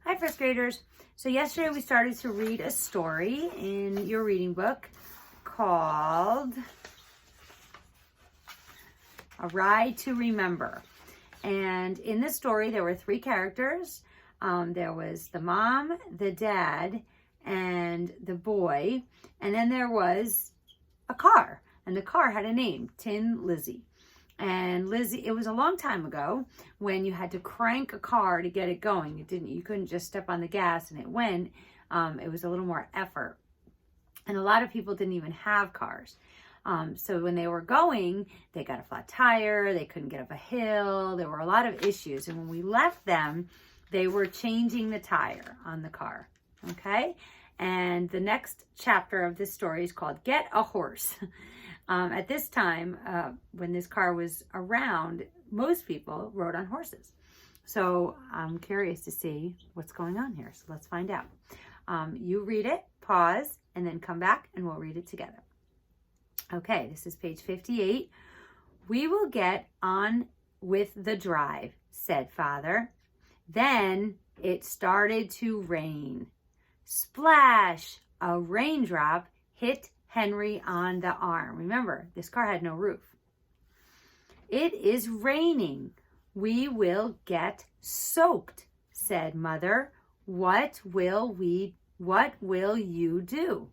Hi, first graders. So yesterday we started to read a story in your reading book called A Ride to Remember. And in this story, there were three characters. There was the mom, the dad, and the boy. And then there was a car. And the car had a name, Tin Lizzie. And Lizzie, it was a long time ago when you had to crank a car to get it going. You couldn't just step on the gas and it went. It was a little more effort. And a lot of people didn't even have cars. So when they were going, they got a flat tire, they couldn't get up a hill, there were a lot of issues. And when we left them, they were changing the tire on the car, okay? And the next chapter of this story is called Get a Horse. At this time, when this car was around, most people rode on horses. So I'm curious to see what's going on here. So let's find out. You read it, pause, and then come back and we'll read it together. Okay, this is page 58. We will get on with the drive, said Father. Then it started to rain. Splash! A raindrop hit Henry on the arm. Remember, this car had no roof. It is raining. We will get soaked, said Mother. What will you do?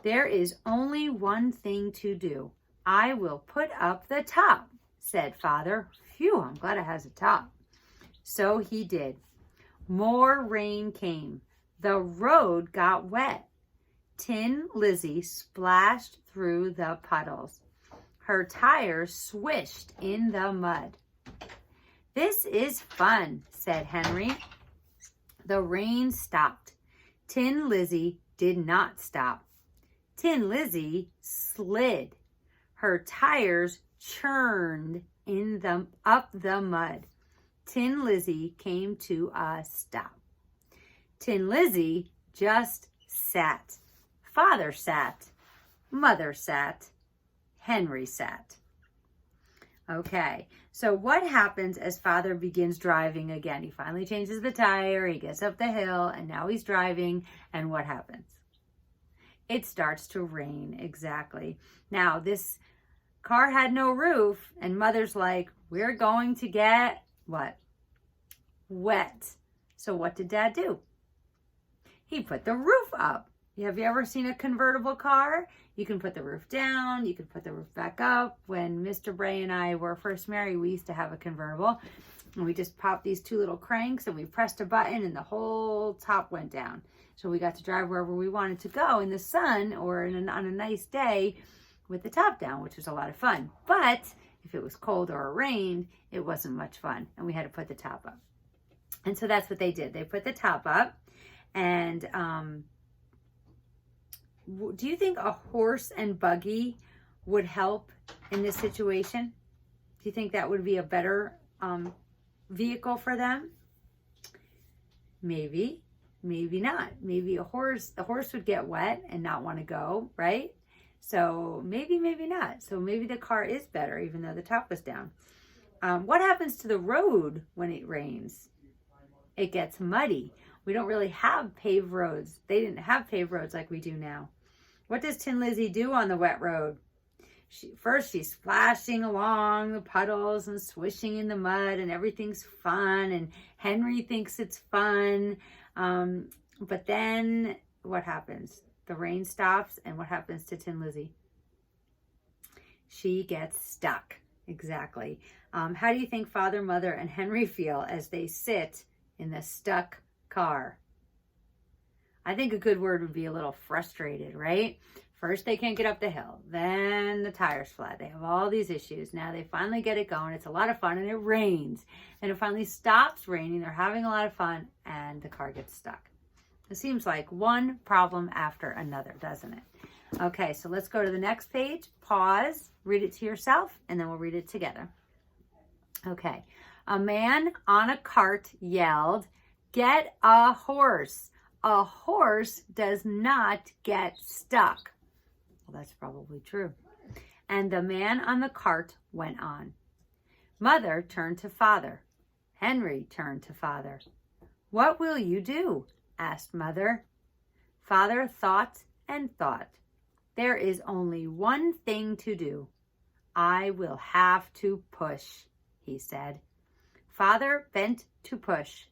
There is only one thing to do. I will put up the top, said Father. Phew, I'm glad it has a top. So he did. More rain came. The road got wet. Tin Lizzie splashed through the puddles. Her tires swished in the mud. This is fun, said Henry. The rain stopped. Tin Lizzie did not stop. Tin Lizzie slid. Her tires churned up the mud. Tin Lizzie came to a stop. Tin Lizzie just sat. Father sat. Mother sat. Henry sat. Okay, so what happens as Father begins driving again? He finally changes the tire, he gets up the hill, and now he's driving, and what happens? It starts to rain, exactly. Now, this car had no roof, and Mother's like, we're going to get, what? Wet. So what did Dad do? He put the roof up. Have you ever seen a convertible car? You can put the roof down, you can put the roof back up. When Mr. Bray and I were first married, we used to have a convertible. And we just popped these two little cranks and we pressed a button and the whole top went down. So we got to drive wherever we wanted to go in the sun or on a nice day with the top down, which was a lot of fun. But if it was cold or it rained, it wasn't much fun. And we had to put the top up. And so that's what they did. They put the top up. And do you think a horse and buggy would help in this situation? Do you think that would be a better vehicle for them? Maybe, maybe not. Maybe the horse would get wet and not want to go, right? So maybe not. So maybe the car is better, even though the top was down. What happens to the road when it rains? It gets muddy. We don't really have paved roads. They didn't have paved roads like we do now. What does Tin Lizzie do on the wet road? First, she's splashing along the puddles and swishing in the mud, and everything's fun, and Henry thinks it's fun. But then what happens? The rain stops, and what happens to Tin Lizzie? She gets stuck. Exactly. How do you think Father, Mother, and Henry feel as they sit in the stuck car? I think a good word would be a little frustrated, right? First, they can't get up the hill. Then the tire's flat. They have all these issues. Now they finally get it going. It's a lot of fun and it rains. Then it finally stops raining. They're having a lot of fun and the car gets stuck. It seems like one problem after another, doesn't it? Okay, so let's go to the next page. Pause, read it to yourself, and then we'll read it together. Okay. A man on a cart yelled, "Get a horse. A horse does not get stuck." Well, that's probably true. And the man on the cart went on. Mother turned to Father. Henry turned to Father. What will you do? Asked Mother. Father thought and thought. There is only one thing to do. I will have to push, he said. Father bent to push.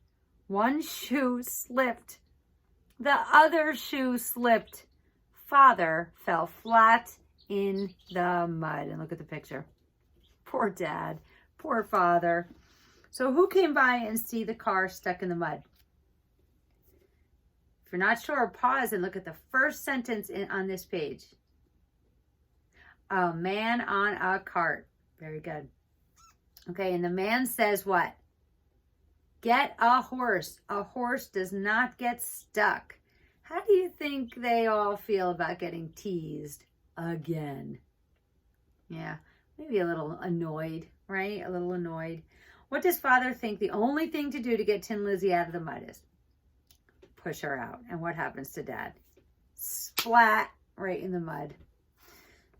One shoe slipped. The other shoe slipped. Father fell flat in the mud. And look at the picture. Poor Dad. Poor Father. So who came by and see the car stuck in the mud? If you're not sure, pause and look at the first sentence on this page. A man on a cart. Very good. Okay, and the man says what? Get a horse. A horse does not get stuck. How do you think they all feel about getting teased again? Yeah, maybe a little annoyed, right? A little annoyed. What does Father think the only thing to do to get Tin Lizzie out of the mud is? Push her out. And what happens to Dad? Splat right in the mud.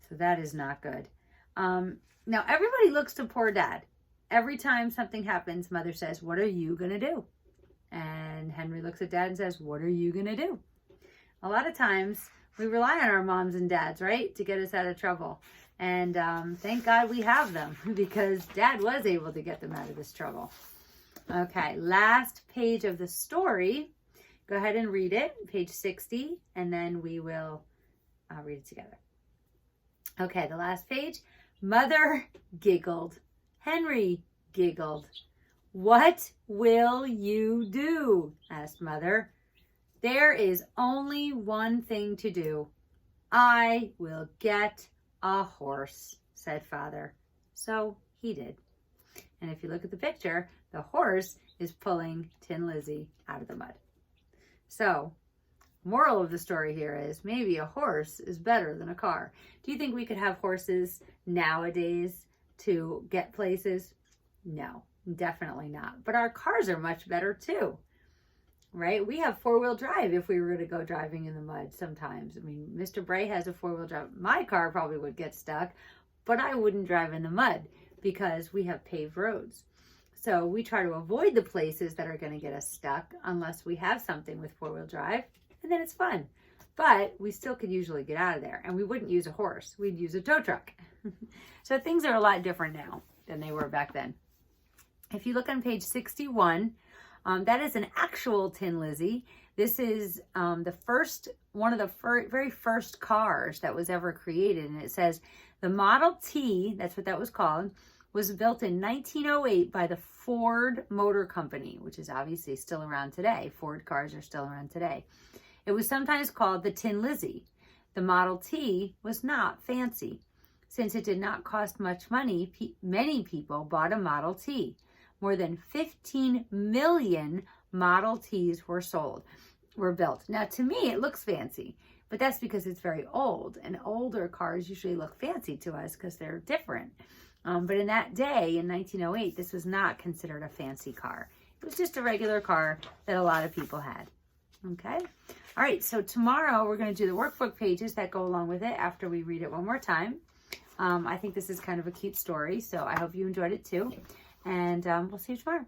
So that is not good. Now, everybody looks to poor Dad. Every time something happens, Mother says, what are you going to do? And Henry looks at Dad and says, what are you going to do? A lot of times, we rely on our moms and dads, right, to get us out of trouble. And thank God we have them, because Dad was able to get them out of this trouble. Okay, last page of the story. Go ahead and read it, page 60, and then we will read it together. Okay, the last page. Mother giggled. Henry giggled. What will you do? Asked Mother. There is only one thing to do. I will get a horse, said Father. So he did. And if you look at the picture, the horse is pulling Tin Lizzie out of the mud. So, moral of the story here is maybe a horse is better than a car. Do you think we could have horses nowadays to get places? No, definitely not. But our cars are much better too, right? We have four-wheel drive if we were to go driving in the mud sometimes. I mean, Mr. Bray has a four-wheel drive. My car probably would get stuck, but I wouldn't drive in the mud because we have paved roads. So we try to avoid the places that are going to get us stuck unless we have something with four-wheel drive, and then it's fun. But we still could usually get out of there, and we wouldn't use a horse. We'd use a tow truck. So things are a lot different now than they were back then. If you look on page 61, that is an actual Tin Lizzie. This is one of the very first cars that was ever created, and it says the Model T, that's what that was called, was built in 1908 by the Ford Motor Company, which is obviously still around today. Ford cars are still around today. It was sometimes called the Tin Lizzie. The Model T was not fancy. Since it did not cost much money, many people bought a Model T. More than 15 million Model Ts were built. Now, to me, it looks fancy, but that's because it's very old, and older cars usually look fancy to us because they're different. But in that day, in 1908, this was not considered a fancy car. It was just a regular car that a lot of people had. Okay? All right, so tomorrow we're going to do the workbook pages that go along with it after we read it one more time. I think this is kind of a cute story, so I hope you enjoyed it too. And we'll see you tomorrow.